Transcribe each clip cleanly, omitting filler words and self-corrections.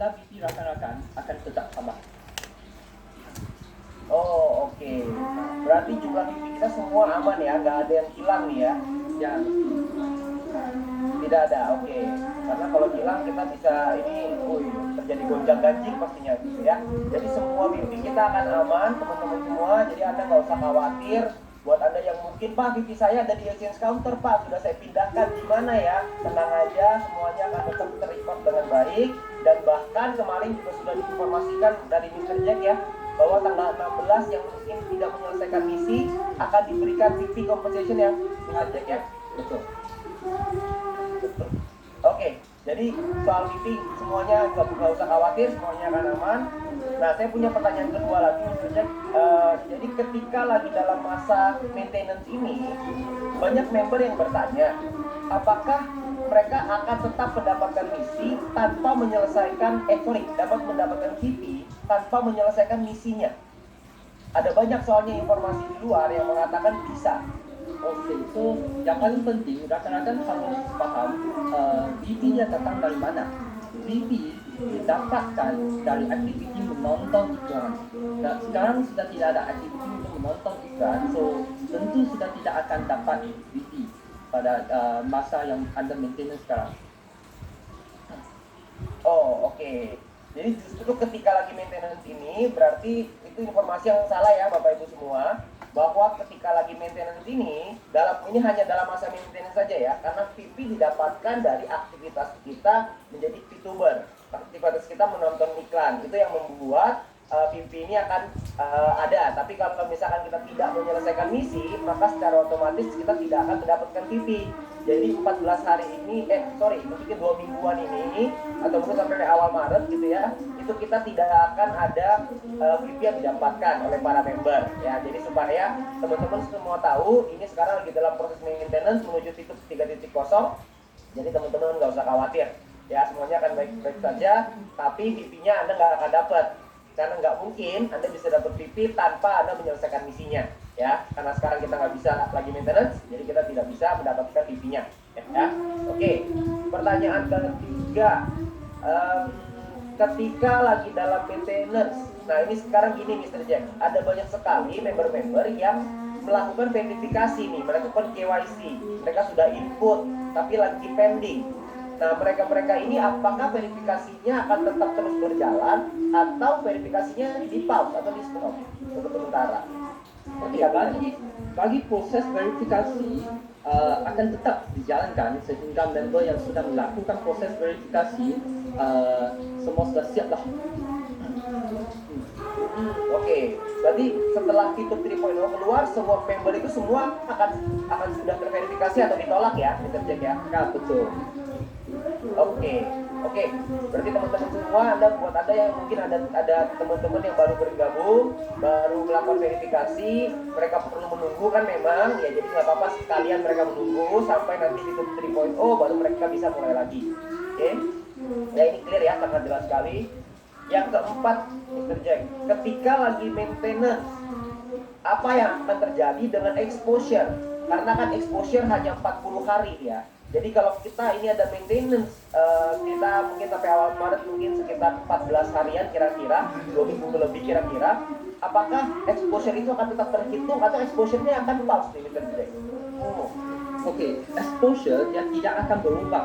jumlah BP rakan-rakan akan tetap sama. Oh, oke. Berarti jumlah BP kita semua aman ya, nggak ada yang hilang nih ya? Ya, Tidak ada, oke. Karena kalau hilang kita bisa ini, terjadi gonjang-ganjing pastinya gitu ya. Jadi semua BP kita akan aman, teman-teman semua. Jadi Anda nggak usah khawatir. Buat Anda yang mungkin, Pak, BP saya ada di exchange counter, Pak, sudah saya pindahkan di mana ya? Tenang aja, semuanya akan tetap terrecord dengan baik. Dan bahkan kemarin juga sudah diinformasikan dari Mr. Jack ya, bahwa tanggal 16 yang mungkin tidak menyelesaikan misi akan diberikan BP compensation ya, Mr. Jack ya. betul. Oke, jadi soal BP semuanya nggak usah khawatir, semuanya akan aman. Nah, saya punya pertanyaan kedua lagi, Mr. Jack. Jadi ketika lagi dalam masa maintenance ini, banyak member yang bertanya, apakah mereka akan tetap mendapatkan misi tanpa menyelesaikan, dapat mendapatkan BP tanpa menyelesaikan misinya. Ada banyak soalnya informasi di luar yang mengatakan bisa. Oke, so yang paling penting rakan-rakan harus paham BP-nya datang dari mana. BP didapatkan dari aktiviti menonton iklan. Dan sekarang sudah tidak ada aktiviti untuk menonton iklan, so tentu sudah tidak akan dapat BP pada masa yang Anda maintenance sekarang. Oh, oke. Jadi justru ketika lagi maintenance ini, berarti itu informasi yang salah ya Bapak Ibu semua, bahwa ketika lagi maintenance ini, ini hanya dalam masa maintenance saja ya, karena VP didapatkan dari aktivitas kita menjadi VTuber, aktivitas kita menonton iklan, itu yang membuat VP ini akan ada. Tapi kalau misalkan kita tidak menyelesaikan misi, maka secara otomatis kita tidak akan mendapatkan VP. Jadi 14 hari ini, mungkin 2 mingguan ini, atau mungkin sampai awal Maret gitu ya, itu kita tidak akan ada VP yang didapatkan oleh para member ya. Jadi supaya teman-teman semua tahu, ini sekarang lagi dalam proses maintenance menuju titik 3.0. Jadi teman-teman nggak usah khawatir ya, semuanya akan baik-baik saja. Tapi VP-nya Anda nggak akan dapat, karena nggak mungkin Anda bisa dapat VP tanpa Anda menyelesaikan misinya ya, karena sekarang kita nggak bisa lagi maintenance, jadi kita tidak bisa mendapatkan VP-nya ya. Oke, pertanyaan ketiga, ketika lagi dalam maintenance, nah ini sekarang gini Mr. Jack, ada banyak sekali member-member yang melakukan verifikasi nih, melakukan KYC, mereka sudah input tapi lagi pending. Nah, mereka ini apakah verifikasinya akan tetap terus berjalan atau verifikasinya di pause atau di stop untuk sementara? Ya, bagi proses verifikasi akan tetap dijalankan sehingga member yang sudah melakukan proses verifikasi semua sudah siap lah. Oke, berarti setelah fitur 3.0 keluar, semua member itu semua akan sudah terverifikasi atau ditolak ya, Mr. Jack ya? Ya, betul. Oke. Berarti teman-teman semua, buat Anda yang mungkin ada teman-teman yang baru bergabung, baru melakukan verifikasi, mereka perlu menunggu kan memang, ya jadi nggak apa-apa sekalian mereka menunggu sampai nanti di 3.0 baru mereka bisa mulai lagi. Oke? Ya ini clear ya, sangat jelas sekali. Yang keempat, Mr. Jack, ketika lagi maintenance, apa yang akan terjadi dengan exposure? Karena kan exposure hanya 40 hari ya. Jadi kalau kita ini ada maintenance, kita mungkin sampai awal Maret mungkin sekitar 14 harian kira-kira, 2 minggu lebih kira-kira, apakah exposure itu akan tetap terhitung atau exposure-nya akan pause nih, Mr. Jack? Oke, exposure yang tidak akan berubah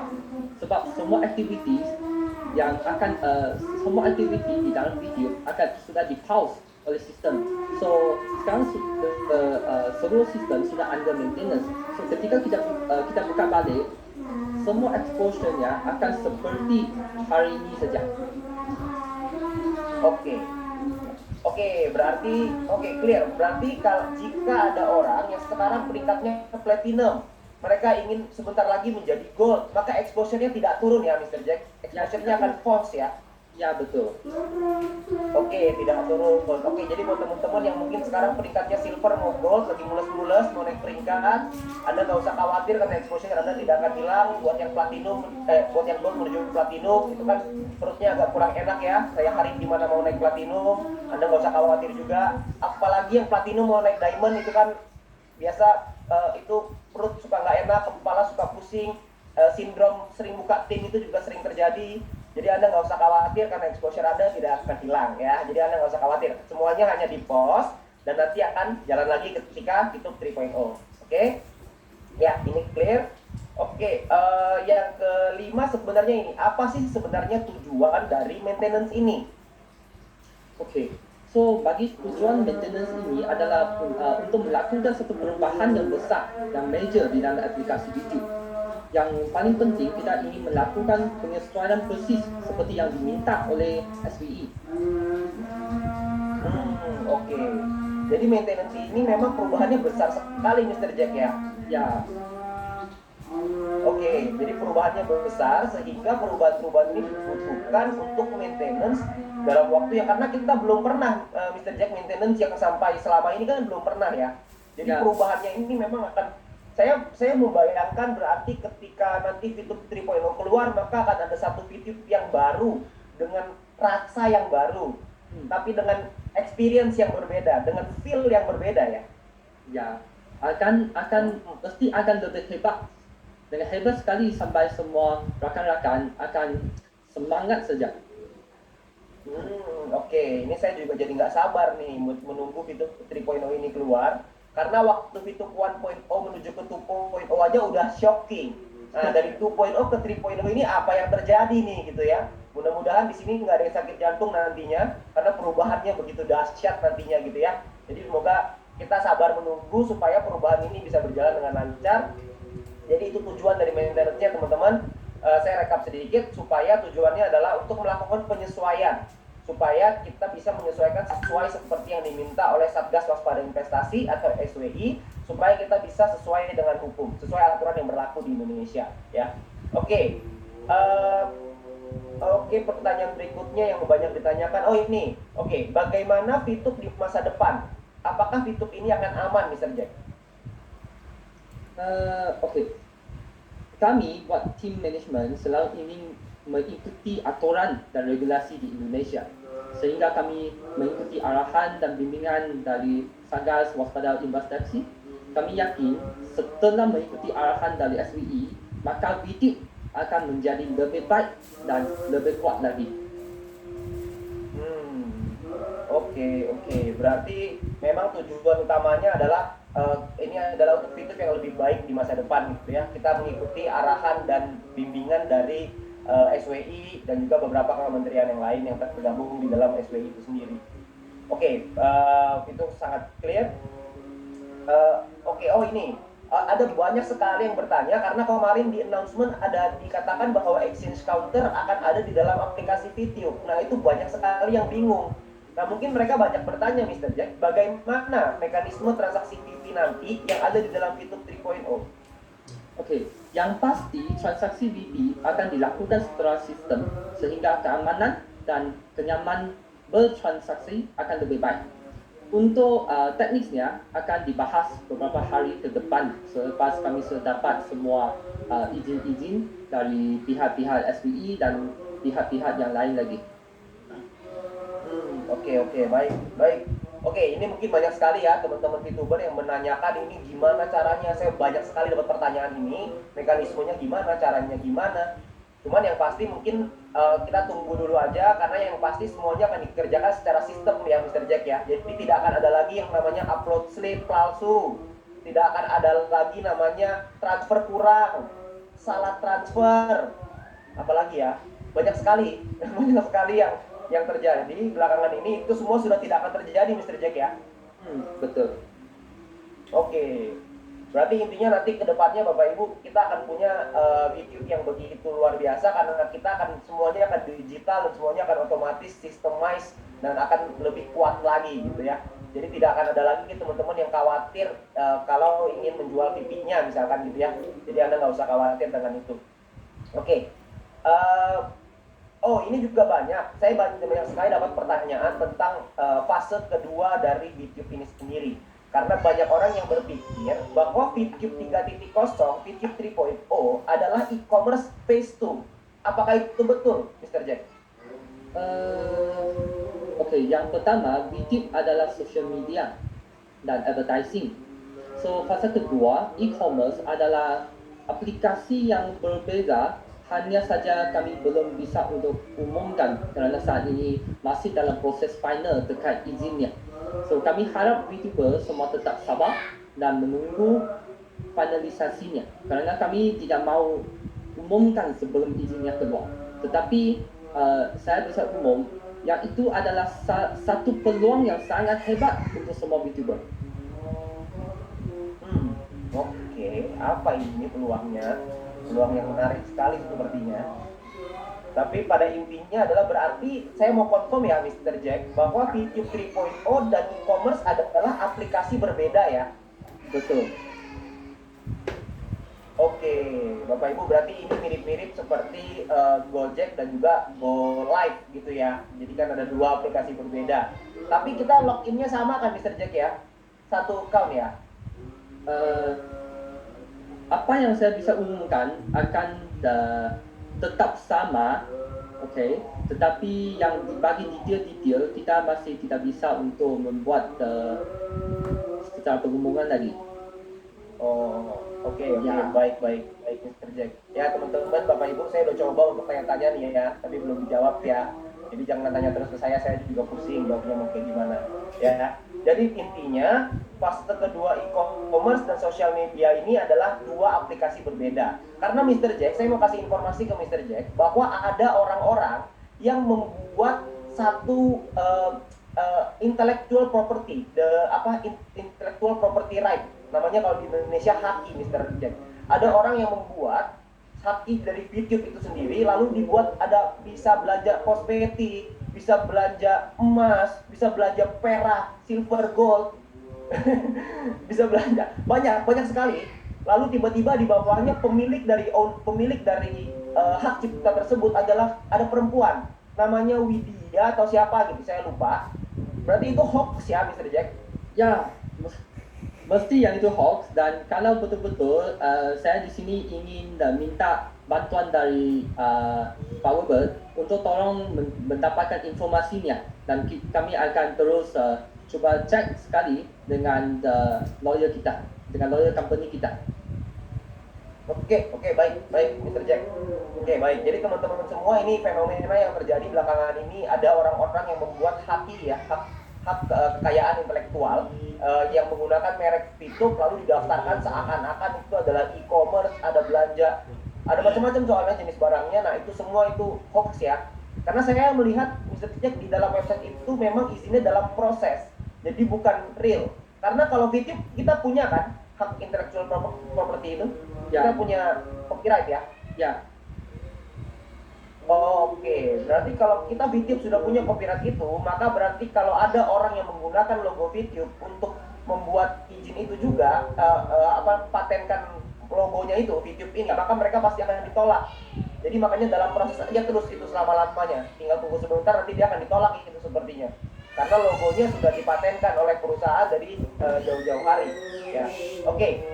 sebab semua activities semua aktiviti di dalam video akan sudah di pause oleh sistem. So sekarang seluruh sistem sudah under maintenance. So ketika kita buka balik, semua exposure-nya akan seperti hari ini saja. Oke, berarti clear. Berarti kalau jika ada orang yang sekarang peringkatnya platinum, mereka ingin sebentar lagi menjadi gold, maka exposure-nya tidak turun ya, Mr. Jack. Exposure-nya akan false ya. Ya, betul. Oke, tidak turun. Oke, jadi buat teman-teman yang mungkin sekarang peringkatnya silver mau gold, lagi mules-mules mau naik peringkat, Anda nggak usah khawatir karena exposure Anda tidak akan hilang. Buat yang platinum, buat yang gold menuju platinum, itu kan perutnya agak kurang enak ya. Saya hari di mana mau naik platinum, Anda nggak usah khawatir juga. Apalagi yang platinum mau naik diamond, itu kan biasa itu perut suka nggak enak, kepala suka pusing, sindrom sering buka tim itu juga sering terjadi. Jadi Anda nggak usah khawatir karena exposure Anda tidak akan hilang ya. Jadi Anda nggak usah khawatir. Semuanya hanya di post dan nanti akan jalan lagi ketika YouTube 3.0. Oke? Ya, ini clear. Oke, yang kelima sebenarnya ini apa sih sebenarnya tujuan dari maintenance ini? Oke, so bagi tujuan maintenance ini adalah untuk melakukan satu perubahan yang besar dan major di dalam aplikasi video. Yang paling penting kita ingin melakukan penyesuaian persis seperti yang diminta oleh SWE. Oke. Jadi maintenance ini memang perubahannya besar sekali Mr. Jack ya? Ya, Oke, jadi perubahannya besar sehingga perubahan-perubahan ini dibutuhkan untuk maintenance dalam waktu yang karena kita belum pernah Mr. Jack maintenance yang sampai selama ini kan belum pernah ya. Jadi Ya. perubahannya ini memang akan saya membayangkan berarti ketika nanti fitur 3.0 keluar maka akan ada satu fitur yang baru dengan rasa yang baru, tapi dengan experience yang berbeda, dengan feel yang berbeda ya. ya, akan pasti akan lebih hebat. Dengan hebat sekali sampai semua rakan-rakan akan semangat saja. Oke. Ini saya juga jadi nggak sabar nih menunggu fitur 3.0 ini keluar. Karena waktu fitur 1.0 menuju ke 2.0 aja udah shocking. Nah, dari 2.0 ke 3.0 ini apa yang terjadi nih gitu ya. Mudah-mudahan di sini nggak ada yang sakit jantung nantinya, karena perubahannya begitu dahsyat nantinya gitu ya. Jadi semoga kita sabar menunggu supaya perubahan ini bisa berjalan dengan lancar. Jadi itu tujuan dari maintenance-nya teman-teman. Saya rekap sedikit supaya tujuannya adalah untuk melakukan penyesuaian supaya kita bisa menyesuaikan sesuai seperti yang diminta oleh Satgas Waspada Investasi atau SWI supaya kita bisa sesuai dengan hukum, sesuai aturan yang berlaku di Indonesia ya. Oke. Oke, pertanyaan berikutnya yang banyak ditanyakan. Oh ini, oke, bagaimana VTube di masa depan? Apakah VTube ini akan aman, Mr. Jack? Oke, kami buat tim manajemen selalu ingin mengikuti aturan dan regulasi di Indonesia, sehingga kami mengikuti arahan dan bimbingan dari Satgas Waspada Investasi. Kami yakin setelah mengikuti arahan dari SWE, maka VTube akan menjadi lebih baik dan lebih kuat lagi. Oke. Berarti memang tujuan utamanya adalah ini adalah untuk fitur yang lebih baik di masa depan gitu ya. Kita mengikuti arahan dan bimbingan dari SWI dan juga beberapa kementerian yang lain yang tergabung di dalam SWI itu sendiri. Oke, itu sangat clear. Ini ada banyak sekali yang bertanya karena kemarin di announcement ada dikatakan bahwa exchange counter akan ada di dalam aplikasi VTube. Nah, itu banyak sekali yang bingung. Nah, mungkin mereka banyak bertanya, Mr. Jack, bagaimana mekanisme transaksi VP nanti yang ada di dalam VTube 3.0? Oke, yang pasti transaksi VP akan dilakukan secara sistem sehingga keamanan dan kenyamanan bertransaksi akan lebih baik. Untuk teknisnya akan dibahas beberapa hari ke depan selepas kami sudah dapat semua izin-izin dari pihak-pihak SWE dan pihak-pihak yang lain lagi. Oke, baik. Oke, ini mungkin banyak sekali ya teman-teman VTuber yang menanyakan ini gimana caranya. Saya banyak sekali dapat pertanyaan ini, mekanismenya gimana, caranya gimana. Cuman yang pasti mungkin kita tunggu dulu aja karena yang pasti semuanya akan dikerjakan secara sistem ya Mr. Jack ya. Jadi tidak akan ada lagi yang namanya upload slip palsu. Tidak akan ada lagi namanya transfer kurang, salah transfer. Apalagi ya, banyak sekali yang terjadi belakangan ini, itu semua sudah tidak akan terjadi Mr. Jack ya. Betul. Oke. Berarti intinya nanti ke depannya Bapak Ibu kita akan punya video yang begitu luar biasa karena kita akan semuanya akan digital dan semuanya akan otomatis systemized dan akan lebih kuat lagi gitu ya. Jadi tidak akan ada lagi teman-teman yang khawatir kalau ingin menjual VP-nya misalkan gitu ya. Jadi Anda nggak usah khawatir dengan itu. Oke. Ini juga banyak. Saya banyak sekali dapat pertanyaan tentang fase kedua dari VTube ini sendiri. Karena banyak orang yang berpikir bahwa VTube 3.0, VTube 3.0 adalah e-commerce phase 2. Apakah itu betul, Mr. Jack? Oke, yang pertama, VTube adalah social media dan advertising. So, fase kedua, e-commerce adalah aplikasi yang berbeza hanya saja kami belum bisa untuk umumkan kerana saat ini masih dalam proses final terkait izinnya. So kami harap VTuber semua tetap sabar dan menunggu finalisasinya kerana kami tidak mau umumkan sebelum izinnya keluar. Tetapi saya bisa umum yang itu adalah satu peluang yang sangat hebat untuk semua VTuber. Oke, apa ini peluangnya? Peluang yang menarik sekali sepertinya. Tapi pada intinya adalah berarti saya mau confirm ya Mr. Jack bahwa VTube 3.0 dan e-commerce adalah aplikasi berbeda ya. Betul. Oke, Bapak Ibu berarti ini mirip-mirip seperti Gojek dan juga GoLive gitu ya. Jadi kan ada dua aplikasi berbeda. Tapi kita loginnya sama kan Mr. Jack ya? Satu account ya? Apa yang saya bisa umumkan akan tetap sama, okay. Tetapi yang bagi detail-detail kita masih tidak bisa untuk membuat secara pengumuman lagi. Oh, oke, Ya. baik Mr. Jack. Ya teman-teman, Bapak Ibu, saya udah coba untuk tanya-tanya nih ya, tapi belum dijawab ya. Jadi jangan tanya terus ke saya juga pusing jawabnya mau kayak gimana. Ya, jadi intinya fase kedua e-commerce dan sosial media ini adalah dua aplikasi berbeda. Karena Mr. Jack, saya mau kasih informasi ke Mr. Jack bahwa ada orang-orang yang membuat satu intellectual property, intellectual property right. Namanya kalau di Indonesia haki, Mr. Jack. Ada orang yang membuat haki dari VTube itu sendiri, lalu dibuat ada bisa belanja kosmetik, bisa belanja emas, bisa belanja perak, silver, gold, bisa belanja banyak sekali. Lalu tiba-tiba di bawahnya pemilik dari hak cipta tersebut adalah ada perempuan, namanya Widya atau siapa gitu, saya lupa. Berarti itu hoax ya, Mr. Jack? Ya, mesti yang itu hoax dan kalau betul-betul saya di sini ingin minta bantuan dari Pak Wilbert untuk tolong mendapatkan informasinya dan kami akan terus cuba cek sekali dengan lawyer kita, dengan lawyer company kita. Oke, baik Mr. Jack. Oke, baik. Jadi teman-teman semua, ini fenomena yang terjadi belakangan ini, ada orang-orang yang membuat haki ya, hak kekayaan intelektual yang menggunakan merek VTube lalu didaftarkan seakan-akan itu adalah e-commerce, ada belanja, ada macam-macam soalnya jenis barangnya. Nah, itu semua itu hoax ya. Karena saya melihat Mr. Jack di dalam website itu memang izinnya dalam proses. Jadi bukan real. Karena kalau VTube kita punya kan hak intellectual property itu. Ya. Kita punya copyright ya? Ya. Oh, oke. Berarti kalau kita VTube sudah punya copyright itu, maka berarti kalau ada orang yang menggunakan logo VTube untuk membuat izin itu juga, patenkan logonya itu, VTube ini, maka mereka pasti akan ditolak. Jadi makanya dalam proses aja terus itu selama-lamanya. Tinggal tunggu sebentar, nanti dia akan ditolak itu sepertinya. Karena logonya sudah dipatenkan oleh perusahaan dari jauh-jauh hari. Ya. Oke.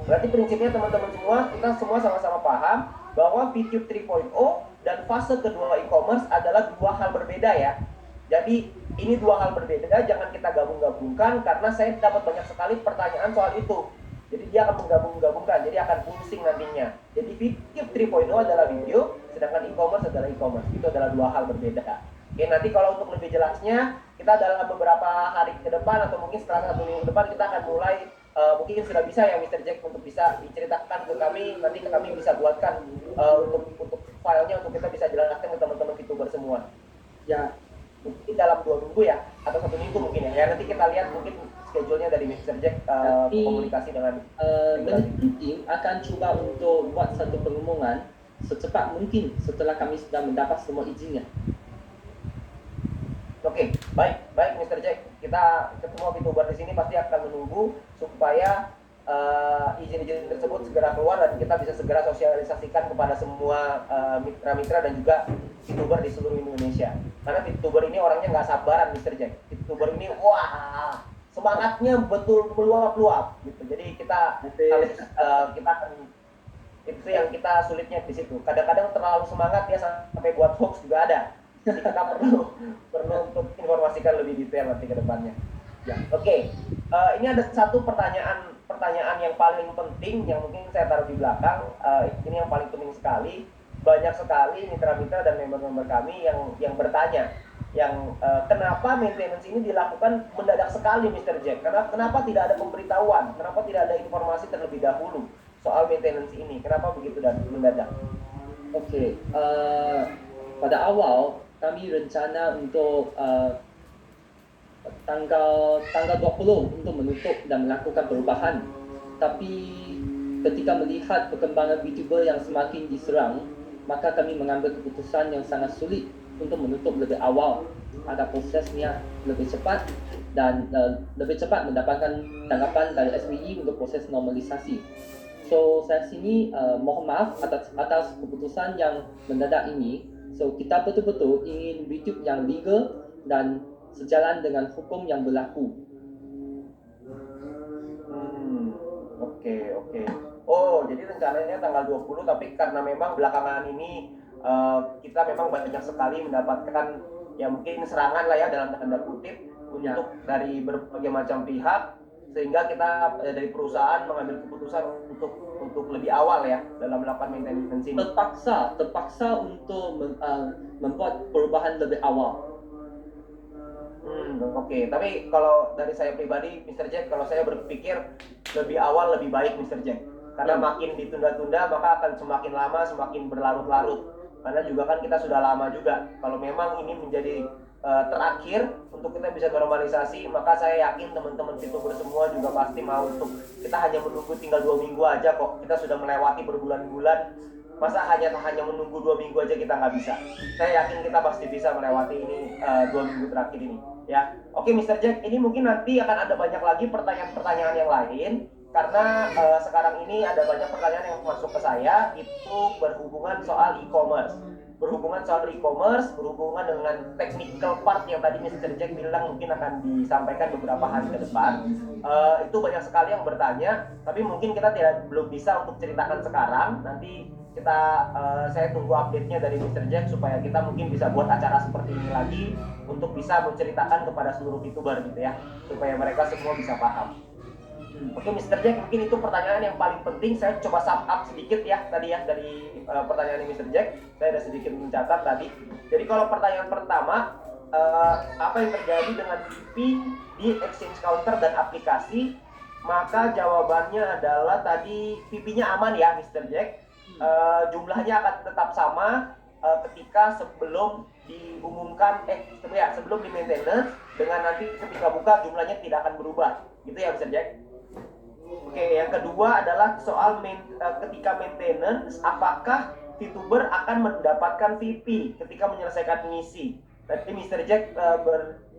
Berarti prinsipnya teman-teman semua, kita semua sama-sama paham bahwa VTube 3.0 dan fase kedua e-commerce adalah dua hal berbeda ya. Jadi ini dua hal berbeda, jangan kita gabung-gabungkan karena saya dapat banyak sekali pertanyaan soal itu. Jadi dia akan menggabung-gabungkan, jadi akan pusing nantinya. Jadi VTube 3.0 adalah video, sedangkan e-commerce adalah e-commerce. Itu adalah dua hal berbeda. Oke, nanti kalau untuk lebih jelasnya, kita dalam beberapa hari ke depan atau mungkin setelah 1 minggu ke depan kita akan mulai mungkin sudah bisa ya Mr. Jack untuk bisa diceritakan ke kami, nanti kami bisa buatkan untuk filenya untuk kita bisa jelaskan ke teman-teman VTuber semua. Ya, mungkin dalam 2 minggu ya, atau 1 minggu mungkin ya. Nanti kita lihat mungkin schedule-nya dari Mr. Jack komunikasi dengan penting akan coba untuk buat satu pengumuman secepat mungkin setelah kami sudah mendapat semua izinnya. Oke, baik Mr. Jack. Kita semua VTuber di sini pasti akan menunggu supaya izin-izin tersebut segera keluar dan kita bisa segera sosialisasikan kepada semua mitra-mitra dan juga VTuber di seluruh Indonesia. Karena VTuber ini orangnya nggak sabaran, Mr. Jack. VTuber ini wah semangatnya betul meluap-luap gitu. Jadi kita harus kita akan, itu yang kita sulitnya di situ. Kadang-kadang terlalu semangat ya sampai buat hoax juga ada. Jadi kita perlu untuk informasikan lebih detail nanti ke depannya. Ya, oke. Ini ada satu pertanyaan yang paling penting yang mungkin saya taruh di belakang. Ini yang paling penting sekali. banyak sekali mitra-mitra dan member-member kami yang bertanya, kenapa maintenance ini dilakukan mendadak sekali, Mr. Jack? Kenapa tidak ada pemberitahuan? Kenapa tidak ada informasi terlebih dahulu soal maintenance ini? Kenapa begitu dan mendadak? Oke, pada awal kami rencana untuk tanggal 20 untuk menutup dan melakukan perubahan. Tapi ketika melihat perkembangan VTuber yang semakin diserang, maka kami mengambil keputusan yang sangat sulit untuk menutup lebih awal agar prosesnya lebih cepat dan lebih cepat mendapatkan tanggapan dari SWE untuk proses normalisasi. So saya sini mohon maaf atas keputusan yang mendadak ini. So kita betul-betul ingin YouTube yang legal dan sejalan dengan hukum yang berlaku. Oke. Oh, jadi rencananya tanggal 20, tapi karena memang belakangan ini kita memang banyak sekali mendapatkan ya mungkin serangan lah ya dalam tanda kutip untuk dari berbagai macam pihak, sehingga kita dari perusahaan mengambil keputusan untuk lebih awal ya dalam melakukan maintenance ini. Terpaksa untuk membuat perubahan lebih awal. Oke. Tapi kalau dari saya pribadi, Mr. Jack, kalau saya berpikir lebih awal lebih baik, Mr. Jack. Karena makin ditunda-tunda maka akan semakin lama, semakin berlarut-larut. Karena juga kan kita sudah lama juga. Kalau memang ini menjadi terakhir untuk kita bisa normalisasi, maka saya yakin teman-teman VTuber semua juga pasti mau untuk kita hanya menunggu tinggal 2 minggu aja kok. Kita sudah melewati berbulan-bulan. Masa hanya menunggu 2 minggu aja kita nggak bisa? Saya yakin kita pasti bisa melewati ini 2 minggu terakhir ini. Ya, oke Mr. Jack, ini mungkin nanti akan ada banyak lagi pertanyaan-pertanyaan yang lain karena sekarang ini ada banyak pertanyaan yang masuk ke saya itu berhubungan soal e-commerce. Berhubungan dengan technical part yang tadi Mr. Jack bilang mungkin akan disampaikan beberapa hari ke depan. Itu banyak sekali yang bertanya, tapi mungkin kita belum bisa untuk ceritakan sekarang. Nanti saya tunggu update-nya dari Mr. Jack supaya kita mungkin bisa buat acara seperti ini lagi untuk bisa menceritakan kepada seluruh VTuber gitu ya, supaya mereka semua bisa paham. Oke Mr. Jack, mungkin itu pertanyaan yang paling penting. Saya coba sum up sedikit ya tadi ya dari pertanyaan Mr. Jack. Saya ada sedikit mencatat tadi. Jadi kalau pertanyaan pertama, apa yang terjadi dengan VP di exchange counter dan aplikasi? Maka jawabannya adalah tadi VP-nya aman ya Mr. Jack. Jumlahnya akan tetap sama ketika sebelum diumumkan sebelum di maintenance, dengan nanti ketika buka jumlahnya tidak akan berubah gitu ya Mr. Jack. Oke, yang kedua adalah soal ketika maintenance, apakah VTuber akan mendapatkan VP ketika menyelesaikan misi? Tadi Mr. Jack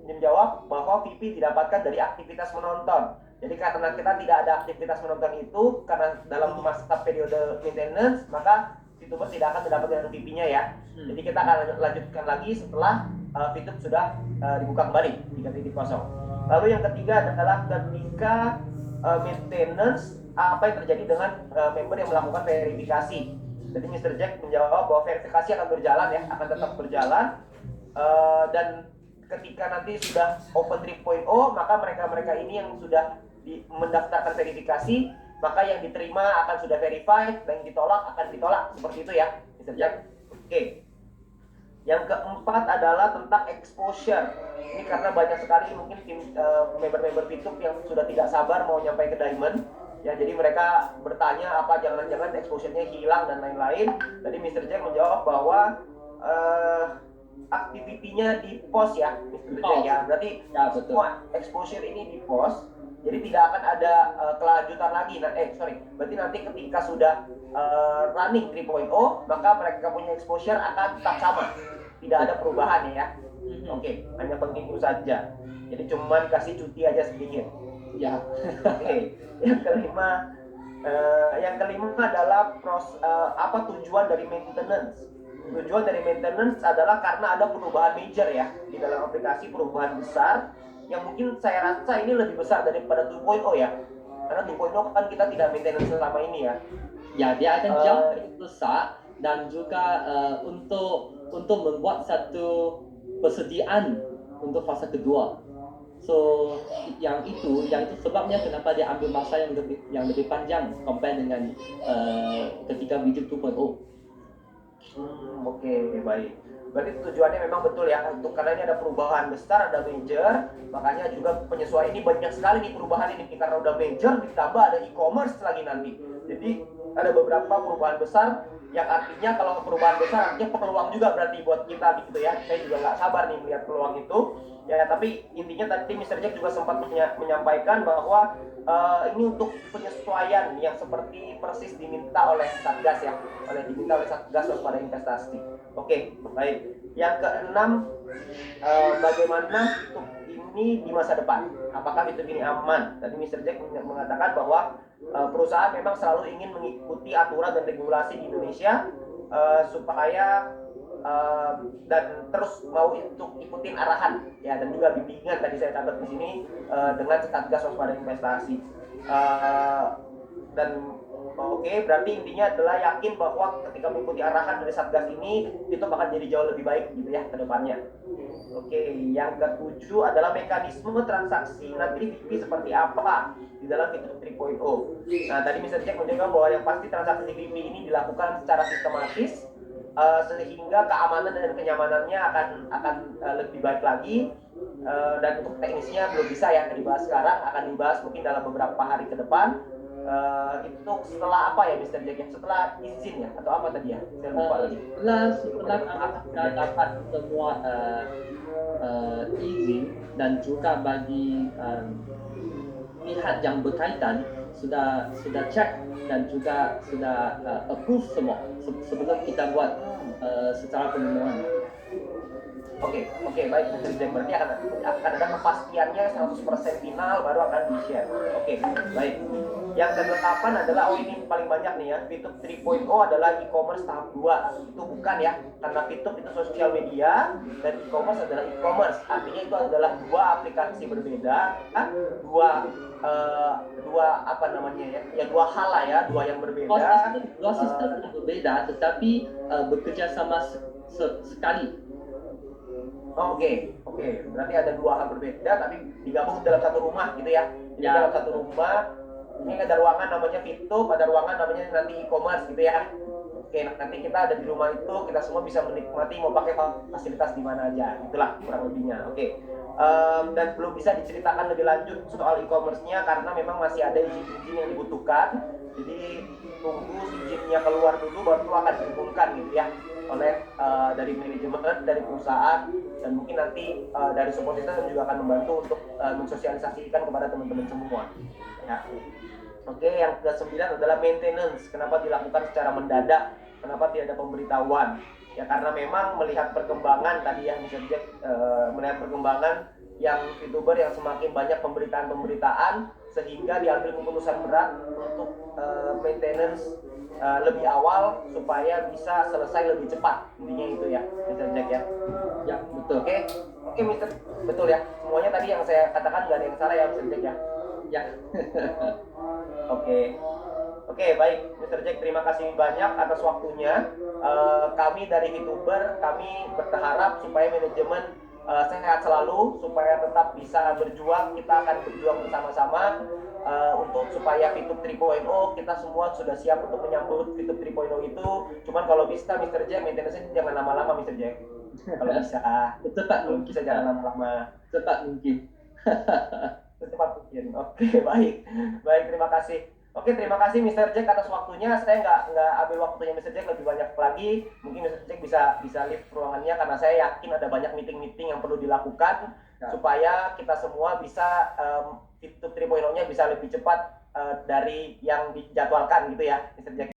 menjawab bahwa VP didapatkan dari aktivitas menonton. Jadi karena kita tidak ada aktivitas menonton itu, karena dalam masa periode maintenance, maka VTuber tidak akan mendapatkan VP-nya ya. Jadi kita akan lanjutkan lagi setelah VTube sudah dibuka kembali 3.0. Lalu yang ketiga adalah ketika maintenance, apa yang terjadi dengan member yang melakukan verifikasi. Jadi Mr. Jack menjawab bahwa verifikasi akan berjalan ya, akan tetap berjalan, dan ketika nanti sudah Open 3.0, maka mereka ini yang sudah mendaftarkan verifikasi, maka yang diterima akan sudah verified dan yang ditolak akan ditolak, seperti itu ya Mr. Jack. Oke. Yang keempat adalah tentang exposure. Ini karena banyak sekali mungkin member-member VTube yang sudah tidak sabar mau nyampe ke Diamond. Ya, jadi mereka bertanya apa jangan-jangan exposure-nya hilang dan lain-lain. Tadi Mr. Jack menjawab bahwa activity-nya di post ya, Mr. Jack ya. Berarti semua exposure ini di post. Jadi tidak akan ada kelanjutan lagi. Berarti nanti ketika sudah running 3.0, maka mereka punya exposure akan tetap sama. Tidak ada perubahan ya. Oke, hanya penting saja. Jadi cuma kasih cuti aja sedikit. Ya. Oke. Yang kelima adalah apa tujuan dari maintenance? Tujuan dari maintenance adalah karena ada perubahan major ya di dalam aplikasi, perubahan besar yang mungkin saya rasa ini lebih besar daripada 2.0 ya. Karena 2.0 kan kita tidak maintenance selama ini ya. Ya, dia akan jauh lebih besar dan juga untuk membuat satu persediaan untuk fase kedua. So yang itu sebabnya kenapa dia ambil masa yang lebih panjang compare dengan ketika video 2.0. Oke, baik. Berarti tujuannya memang betul ya, untuk karena ini ada perubahan besar, ada major, makanya juga penyesuaian ini banyak sekali nih perubahan ini karena udah major ditambah ada e-commerce lagi nanti. Jadi ada beberapa perubahan besar yang artinya kalau perubahan besar artinya peluang juga berarti buat kita gitu ya. Saya juga nggak sabar nih melihat peluang itu. Ya, tapi intinya tadi Mr. Jack juga sempat menyampaikan bahwa ini untuk penyesuaian yang seperti persis diminta oleh Satgas ya, diminta oleh Satgas waspada investasi. Oke, baik. Yang keenam, bagaimana untuk ini di masa depan? Apakah itu ini aman? Tadi Mr. Jack mengatakan bahwa perusahaan memang selalu ingin mengikuti aturan dan regulasi di Indonesia supaya dan terus mau untuk ikutin arahan ya dan juga bimbingan tadi saya catat di sini dengan Satgas waspada investasi dan oke, berarti intinya adalah yakin bahwa ketika mengikuti arahan dari Satgas ini itu bakal jadi jauh lebih baik gitu ya ke depannya. Oke, yang ketujuh adalah mekanisme transaksi nanti VP seperti apa di dalam fitur 3.0. Nah, tadi Mr. Jack menjawab bahwa yang pasti transaksi VP ini dilakukan secara sistematis sehingga keamanan dan kenyamanannya akan lebih baik lagi. Dan untuk teknisnya belum bisa ya dibahas sekarang, akan dibahas mungkin dalam beberapa hari ke depan. Itu setelah apa ya Mr. Jack? Setelah izin ya atau apa tadi ya? Saya lupa lagi. Setelah kita dapat semua izin dan juga bagi pihak yang berkaitan sudah cek dan juga sudah approve semua sebelum kita buat secara pemenuhan. Oke, baik Mr. Jack. Berarti akan ada kepastiannya 100% final baru akan di-share. Oke, baik. Yang kedelapan adalah, ini paling banyak nih ya, VTube 3.0 adalah e-commerce tahap 2. Itu bukan ya, karena VTube itu sosial media dan e-commerce adalah e-commerce. Artinya itu adalah dua aplikasi berbeda, dua apa namanya ya, dua hal lah ya, dua yang berbeda. Dua sistem yang berbeda, tetapi bekerja sama sekali. Oke. Berarti ada dua hal berbeda tapi digabung dalam satu rumah gitu ya. Jadi dalam satu rumah ini ada ruangan namanya VTube, ada ruangan namanya nanti e-commerce gitu ya. Oke, nanti kita ada di rumah itu, kita semua bisa menikmati mau pakai fasilitas di mana aja. Itulah kurang lebihnya. Oke. Dan belum bisa diceritakan lebih lanjut soal e-commerce-nya karena memang masih ada izin-izin yang dibutuhkan. Jadi tunggu izinnya keluar dulu baru akan diumumkan gitu ya oleh dari manajemen, dari perusahaan, dan mungkin nanti dari support system juga akan membantu untuk mensosialisasikan kepada teman-teman semua. Ya. Oke, yang ke-9 adalah maintenance. Kenapa dilakukan secara mendadak? Kenapa tidak ada pemberitahuan? Ya karena memang melihat perkembangan tadi yang bisa melihat perkembangan yang VTuber yang semakin banyak pemberitaan sehingga diambil keputusan berat untuk maintenance lebih awal supaya bisa selesai lebih cepat, intinya itu ya Mr. Jack ya. Ya betul. Oke Mr. Betul ya, semuanya tadi yang saya katakan nggak ada yang salah ya Mr. Jack ya. Ya. Oke, baik Mr. Jack, terima kasih banyak atas waktunya. Kami dari VTuber, kami berharap supaya manajemen sehat selalu, supaya tetap bisa berjuang. Kita akan berjuang bersama-sama untuk supaya VTube 3.0 kita semua sudah siap untuk menyambut VTube 3.0 itu. Cuman kalau bisa Mr. Jack, maintenance-nya jangan lama-lama Mr. Jack. Kalau bisa, jangan lama-lama. Cepat mungkin. Secepat mungkin. Oke, baik, terima kasih. Oke, terima kasih Mr. Jack atas waktunya. Saya nggak ambil waktunya Mr. Jack lebih banyak lagi. Mungkin Mr. Jack bisa lift ruangannya karena saya yakin ada banyak meeting-meeting yang perlu dilakukan supaya kita semua bisa VTube 3.0-nya bisa lebih cepat dari yang dijadwalkan gitu ya, Mr. Jack.